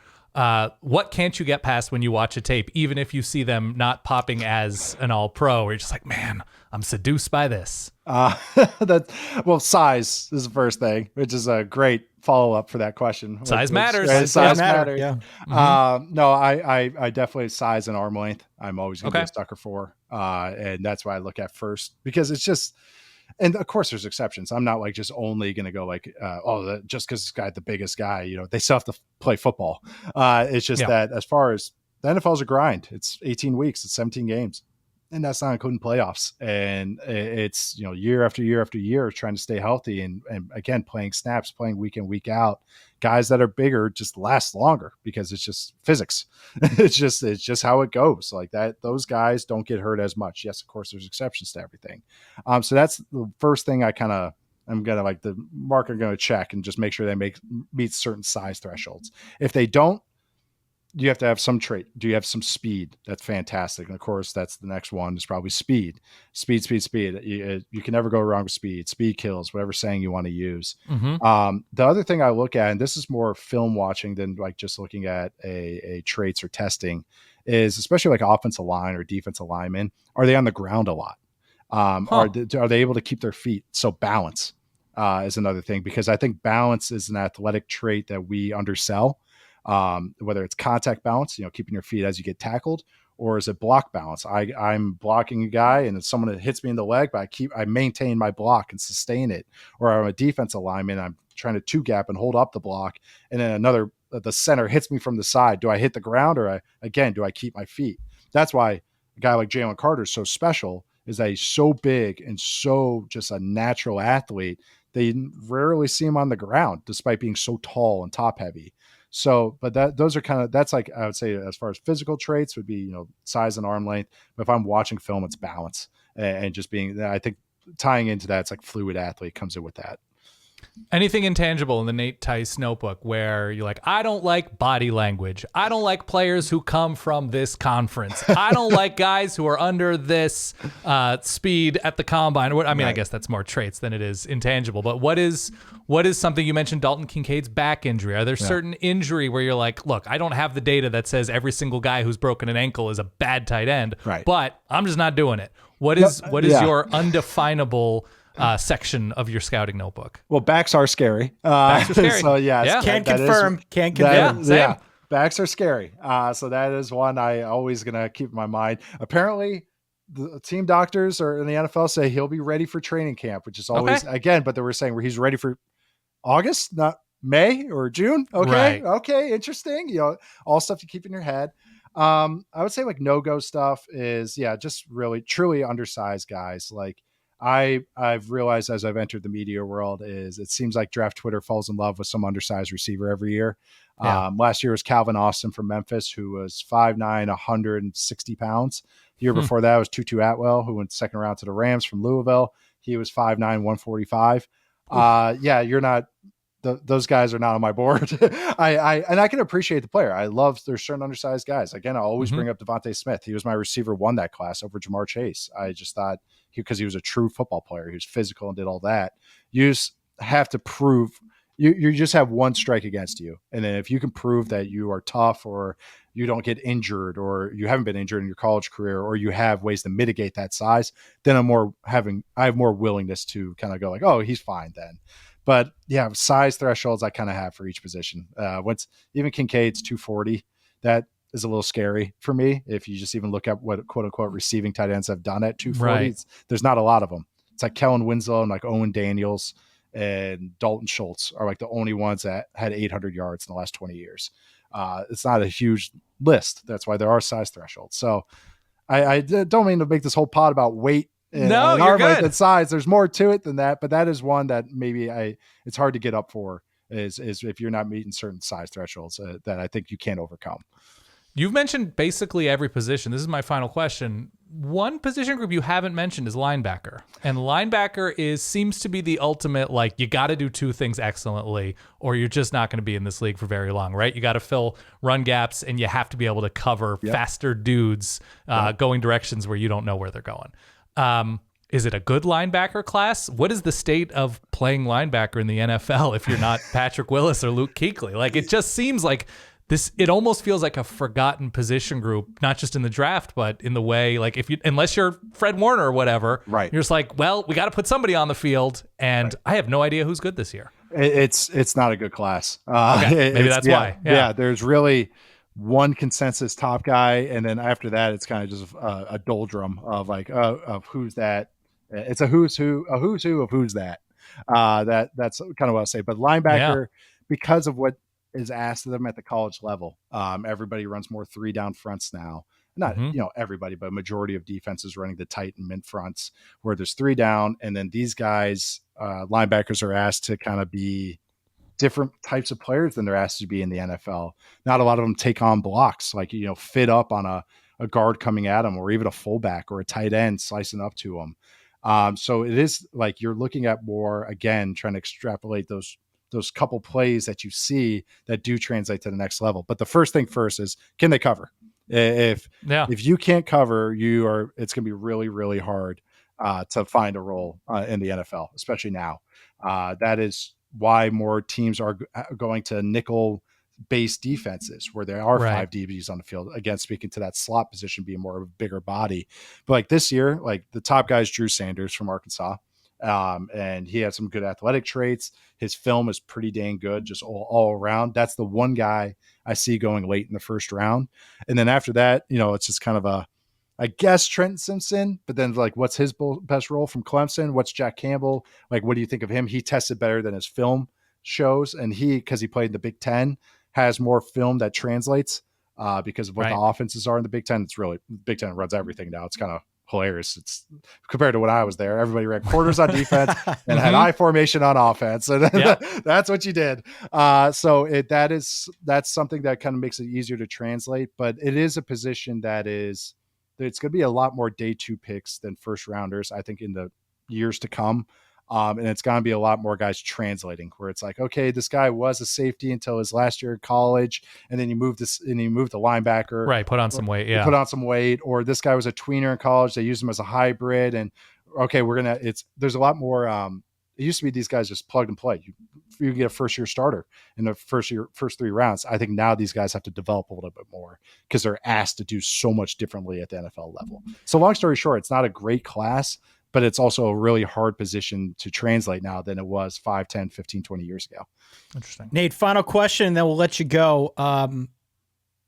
What can't you get past when you watch a tape, even if you see them not popping as an all-pro? Where you're just like, man, I'm seduced by this. Size is the first thing, which is a great follow-up for that question. Size matters. Size matters. Yeah. No, I definitely size and arm length. I'm always going to be a sucker for. And that's what I look at first because it's just, and of course there's exceptions. I'm not like just only going to go like, just because this guy's the biggest guy, they still have to play football. It's just that as far as the NFL is a grind, it's 18 weeks, it's 17 games. And that's not including playoffs. And it's, year after year after year trying to stay healthy. And again, playing snaps, playing week in, week out. Guys that are bigger just last longer because it's just physics. it's just how it goes like that. Those guys don't get hurt as much. Yes, of course, there's exceptions to everything. So that's the first thing I'm going to like the marker going to check and just make sure they meet certain size thresholds. If they don't, you have to have some trait. Do you have some speed? That's fantastic. And of course, that's the next one is probably speed. Speed. You can never go wrong with speed. Speed kills, whatever saying you want to use. Mm-hmm. The other thing I look at, and this is more film watching than like just looking at a traits or testing, is especially like offensive line or defensive linemen. Are they on the ground a lot? Are they able to keep their feet? So balance is another thing, because I think balance is an athletic trait that we undersell. Whether it's contact balance, keeping your feet as you get tackled, or is it block balance? I'm blocking a guy and it's someone that hits me in the leg, but I maintain my block and sustain it. Or I'm a defensive lineman, I'm trying to two gap and hold up the block, and then the center hits me from the side. Do I hit the ground, or do I keep my feet? That's why a guy like Jalen Carter is so special, is that he's so big and so just a natural athlete. They rarely see him on the ground despite being so tall and top heavy. So, but those are that's like, I would say as far as physical traits would be, size and arm length. But if I'm watching film, it's balance and just being, I think tying into that, it's like fluid athlete comes in with that. Anything intangible in the Nate Tice notebook where you're like, I don't like body language. I don't like players who come from this conference. I don't like guys who are under this speed at the combine. I mean, right. I guess that's more traits than it is intangible. But what is something? You mentioned Dalton Kincaid's back injury. Are there certain injury where you're like, look, I don't have the data that says every single guy who's broken an ankle is a bad tight end, right, but I'm just not doing it. What is your undefinable section of your scouting notebook? Well, backs are scary. Backs are scary. So can't confirm. Can't confirm. Backs are scary. So that is one I always gonna keep in my mind. Apparently, the team doctors or in the NFL say he'll be ready for training camp, which is always again. But they were saying where he's ready for August, not May or June. Okay, okay, interesting. All stuff to keep in your head. I would say like no-go stuff is just really truly undersized guys. Like I've realized as I've entered the media world is it seems like draft Twitter falls in love with some undersized receiver every year. Last year was Calvin Austin from Memphis, who was 5'9", 160 pounds. The year before that was Tutu Atwell, who went second round to the Rams from Louisville. He was 5'9", 145. You're not, those guys are not on my board. I can appreciate the player. I love there's certain undersized guys. Again, I always bring up Devontae Smith. He was my receiver one that class over Jamar Chase. I just thought because he was a true football player, he was physical and did all that. You just have to prove, you just have one strike against you. And then if you can prove that you are tough, or you don't get injured, or you haven't been injured in your college career, or you have ways to mitigate that size, then I have more willingness to kind of go like, oh, he's fine then. But yeah, size thresholds I kind of have for each position. Once even Kincaid's 240, that is a little scary for me. If you just even look at what quote unquote receiving tight ends have done at 240, Right. there's not a lot of them. It's like Kellen Winslow and like Owen Daniels and Dalton Schultz are like the only ones that had 800 yards in the last 20 years. It's not a huge list. That's why there are size thresholds. So I don't mean to make this whole pod about weight and No, you're arm length good. and size. There's more to it than that, but that is one that maybe it's hard to get up for is if you're not meeting certain size thresholds that I think you can't overcome. You've mentioned basically every position. This is my final question. One position group you haven't mentioned is linebacker. And linebacker seems to be the ultimate, like, you got to do two things excellently or you're just not going to be in this league for very long, right? You got to fill run gaps and you have to be able to cover faster dudes going directions where you don't know where they're going. Is it a good linebacker class? What is the state of playing linebacker in the NFL if you're not Patrick Willis or Luke Kuechly? Like, it just seems like it almost feels like a forgotten position group, not just in the draft, but in the way, like, unless you're Fred Warner or whatever, right? You're just like, well, we got to put somebody on the field, and I have no idea who's good this year. It's not a good class. Okay, maybe that's why. Yeah, there's really one consensus top guy, and then after that, it's kind of just a doldrum of like of who's that. It's a who's who of who's that. That's kind of what I'll say. But linebacker, because of what is asked of them at the college level, everybody runs more 3 down fronts now. Not everybody, but a majority of defenses running the tight and mid fronts where there's 3 down, and then these guys, linebackers, are asked to kind of be different types of players than they're asked to be in the NFL. Not a lot of them take on blocks, like fit up on a guard coming at them, or even a fullback or a tight end slicing up to them. So it is like you're looking at more, again, trying to extrapolate those couple plays that you see that do translate to the next level. But the first thing first is, can they cover? If you can't cover, it's going to be really, really hard to find a role in the NFL, especially now. That is why more teams are going to nickel based defenses where there are 5 DBs on the field, again, speaking to that slot position being more of a bigger body. But like this year, like the top guy is Drew Sanders from Arkansas. And he had some good athletic traits. His film is pretty dang good, just all around. That's the one guy I see going late in the first round. And then after that, it's just kind of I guess Trenton Simpson, but then like, what's his best role from Clemson? What's Jack Campbell? Like, what do you think of him? He tested better than his film shows. And because he played in the Big Ten, has more film that translates because of what the offenses are in the Big Ten. It's really, Big Ten runs everything now. It's kind of hilarious. It's compared to when I was there, everybody ran quarters on defense and had I formation on offense. And that's what you did. So that's something that kind of makes it easier to translate, but it is a position it's going to be a lot more day 2 picks than first rounders, I think, in the years to come. And it's going to be a lot more guys translating where it's like, okay, this guy was a safety until his last year in college. And then you moved to linebacker, right? Put on some weight. Yeah. Put on some weight. Or this guy was a tweener in college. They used him as a hybrid. And okay, there's a lot more. It used to be these guys just plug and play. You get a first year starter in the first 3 rounds. I think now these guys have to develop a little bit more because they're asked to do so much differently at the NFL level. So long story short, it's not a great class, but it's also a really hard position to translate now than it was 5, 10, 15, 20 years ago. Interesting. Nate, final question, and then we'll let you go.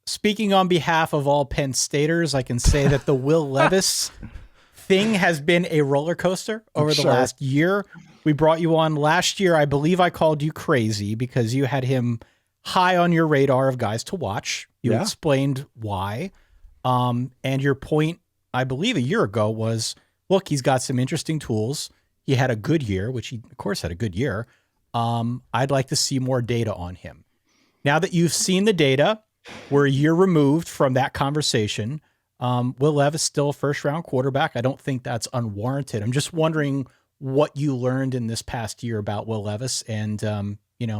Speaking on behalf of all Penn Staters, I can say that the Will Levis thing has been a roller coaster over the last year. We brought you on last year. I believe I called you crazy because you had him high on your radar of guys to watch. You explained why. And your point, I believe a year ago, was, look, he's got some interesting tools. He had a good year, which he, of course, had a good year. I'd like to see more data on him. Now that you've seen the data, we're a year removed from that conversation. Will Levis still a first-round quarterback? I don't think that's unwarranted. I'm just wondering what you learned in this past year about Will Levis and,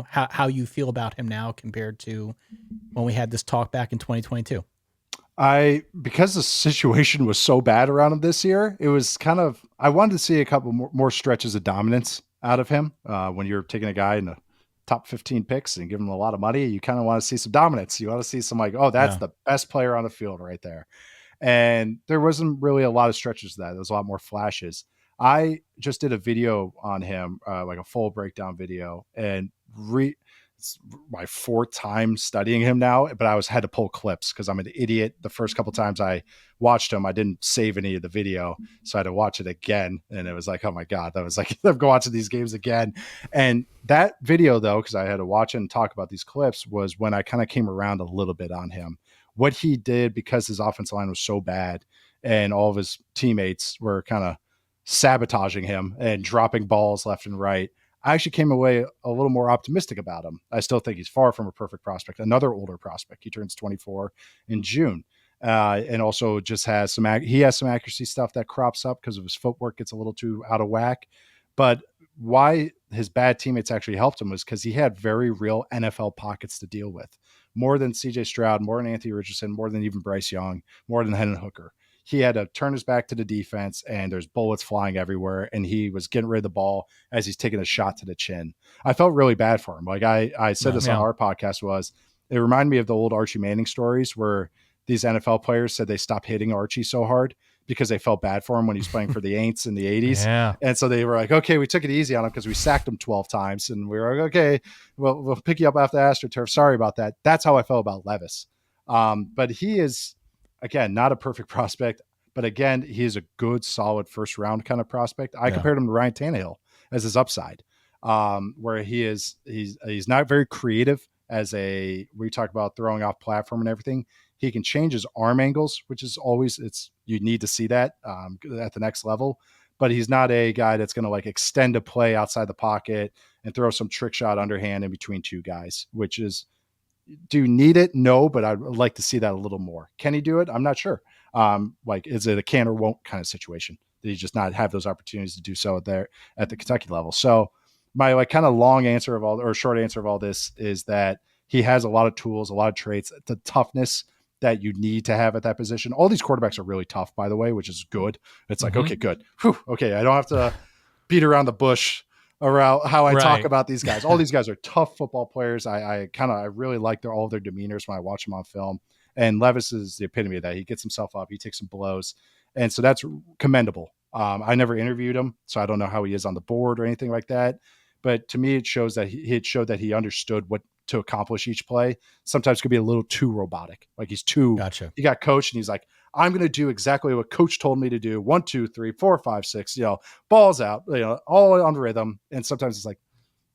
how you feel about him now compared to when we had this talk back in 2022. Because the situation was so bad around him this year, it was kind of, I wanted to see a couple more stretches of dominance out of him when you're taking a guy in the top 15 picks and give him a lot of money, you kind of want to see some dominance. You want to see some like, oh, that's the best player on the field right there. And there wasn't really a lot of stretches to that. There was a lot more flashes. I just did a video on him, like a full breakdown video, and it's my fourth time studying him now, but I had to pull clips because I'm an idiot. The first couple times I watched him, I didn't save any of the video. So I had to watch it again. And it was like, oh my God, that was like, I'm going watching these games again. And that video though, because I had to watch it and talk about these clips, was when I kind of came around a little bit on him. What he did, because his offensive line was so bad and all of his teammates were kind of sabotaging him and dropping balls left and right, I actually came away a little more optimistic about him. I still think he's far from a perfect prospect. Another older prospect. He turns 24 in June. And also just has some accuracy stuff that crops up because of his footwork gets a little too out of whack. But why his bad teammates actually helped him was because he had very real NFL pockets to deal with. More than CJ Stroud, more than Anthony Richardson, more than even Bryce Young, more than Hendon Hooker. He had to turn his back to the defense and there's bullets flying everywhere. And he was getting rid of the ball as he's taking a shot to the chin. I felt really bad for him. Like I said this on our podcast it reminded me of the old Archie Manning stories where these NFL players said they stopped hitting Archie so hard because they felt bad for him when he was playing for the Aints in the 80s. Yeah. And so they were like, okay, we took it easy on him because we sacked him 12 times. And we were like, okay, well, we'll pick you up after AstroTurf. Sorry about that. That's how I felt about Levis. But he is, again, not a perfect prospect, but again, he is a good, solid first round kind of prospect. I compared him to Ryan Tannehill as his upside, where he's not very creative we talk about throwing off platform and everything. He can change his arm angles, which is always, you need to see that at the next level, but he's not a guy that's going to like extend a play outside the pocket and throw some trick shot underhand in between two guys, which is, do you need it? No, but I'd like to see that a little more. Can he do it? I'm not sure. Like, is it a can or won't kind of situation? Did he just not have those opportunities to do so there at the Kentucky level? So my like kind of short answer of all this is that he has a lot of tools, a lot of traits, the toughness that you need to have at that position. All these quarterbacks are really tough, by the way, which is good. It's like, okay, good. Whew, okay. I don't have to beat around the bush around how I talk about these guys. All these guys are tough football players. I really like all of their demeanors when I watch them on film. And Levis is the epitome of that. He gets himself up. He takes some blows. And so that's commendable. I never interviewed him, so I don't know how he is on the board or anything like that. But to me, it showed that he understood what to accomplish each play. Sometimes it could be a little too robotic. Like he got coached and he's like, I'm going to do exactly what coach told me to do. 1, 2, 3, 4, 5, 6, balls out, all on rhythm. And sometimes it's like,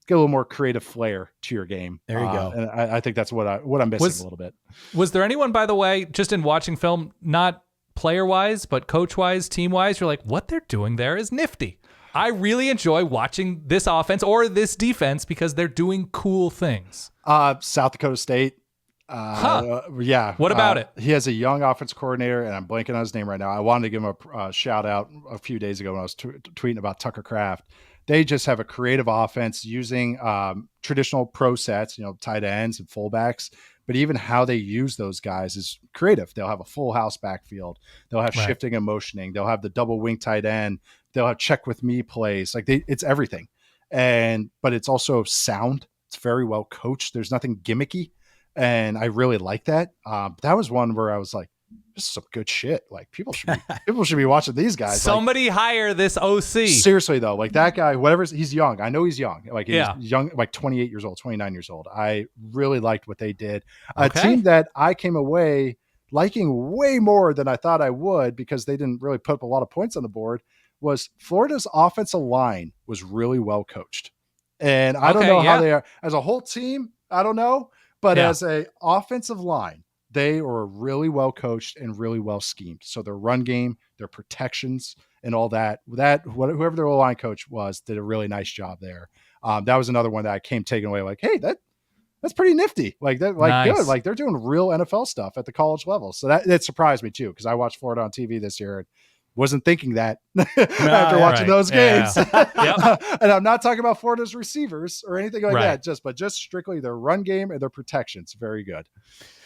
get a little more creative flair to your game. There you go. And I think that's what I'm missing a little bit. Was there anyone, by the way, just in watching film, not player wise, but coach wise, team wise, you're like, what they're doing there is nifty. I really enjoy watching this offense or this defense because they're doing cool things. South Dakota State. Yeah. What about it? He has a young offense coordinator, and I'm blanking on his name right now. I wanted to give him a shout out a few days ago when I was tweeting about Tucker Kraft. They just have a creative offense using traditional pro sets, tight ends and fullbacks. But even how they use those guys is creative. They'll have a full house backfield. They'll have shifting and motioning. They'll have the double wing tight end. They'll have check with me plays. It's everything. But it's also sound. It's very well coached. There's nothing gimmicky. And I really like that. That was one where I was like, this is some good shit. Like people should be watching these guys. Somebody hire this OC. Seriously though, like that guy, he's young. I know he's young. Like he's young, like 28 years old, 29 years old. I really liked what they did. A team that I came away liking way more than I thought I would because they didn't really put up a lot of points on the board was Florida's offensive line was really well coached. And I don't know how they are as a whole team. I don't know, but as a offensive line, they were really well coached and really well schemed. So their run game, their protections, and all that. Whoever their line coach was did a really nice job there. That was another one that I came taken away like, hey, that's pretty nifty. Like that, like nice. Good. Like they're doing real NFL stuff at the college level. So that surprised me too because I watched Florida on TV this year and wasn't thinking that after watching those games. And I'm not talking about Florida's receivers or anything like that. Just strictly their run game and their protections. Very good.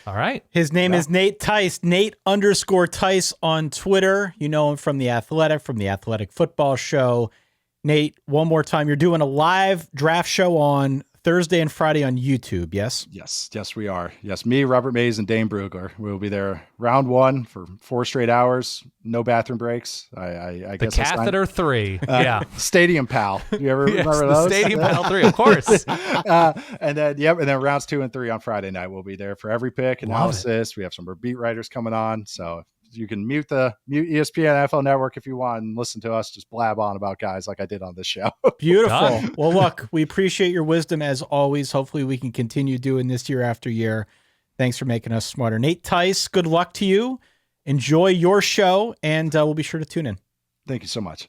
All right. His name is Nate Tice, Nate_Tice on Twitter. You know him from The Athletic Football Show. Nate, one more time, you're doing a live draft show on Thursday and Friday on YouTube, yes? Yes, we are. Yes, me, Robert Mays, and Dane Brugler. We'll be there round 1 for 4 straight hours. No bathroom breaks. I the guess catheter 3. Yeah. Stadium Pal. You ever remember the those? Stadium Pal 3, of course. And then rounds 2 and 3 on Friday night. We'll be there for every pick, analysis. We have some beat writers coming on. So you can mute ESPN NFL Network if you want and listen to us just blab on about guys like I did on this show. Beautiful. Well, look, we appreciate your wisdom as always. Hopefully we can continue doing this year after year. Thanks for making us smarter. Nate Tice, good luck to you. Enjoy your show, and we'll be sure to tune in. Thank you so much.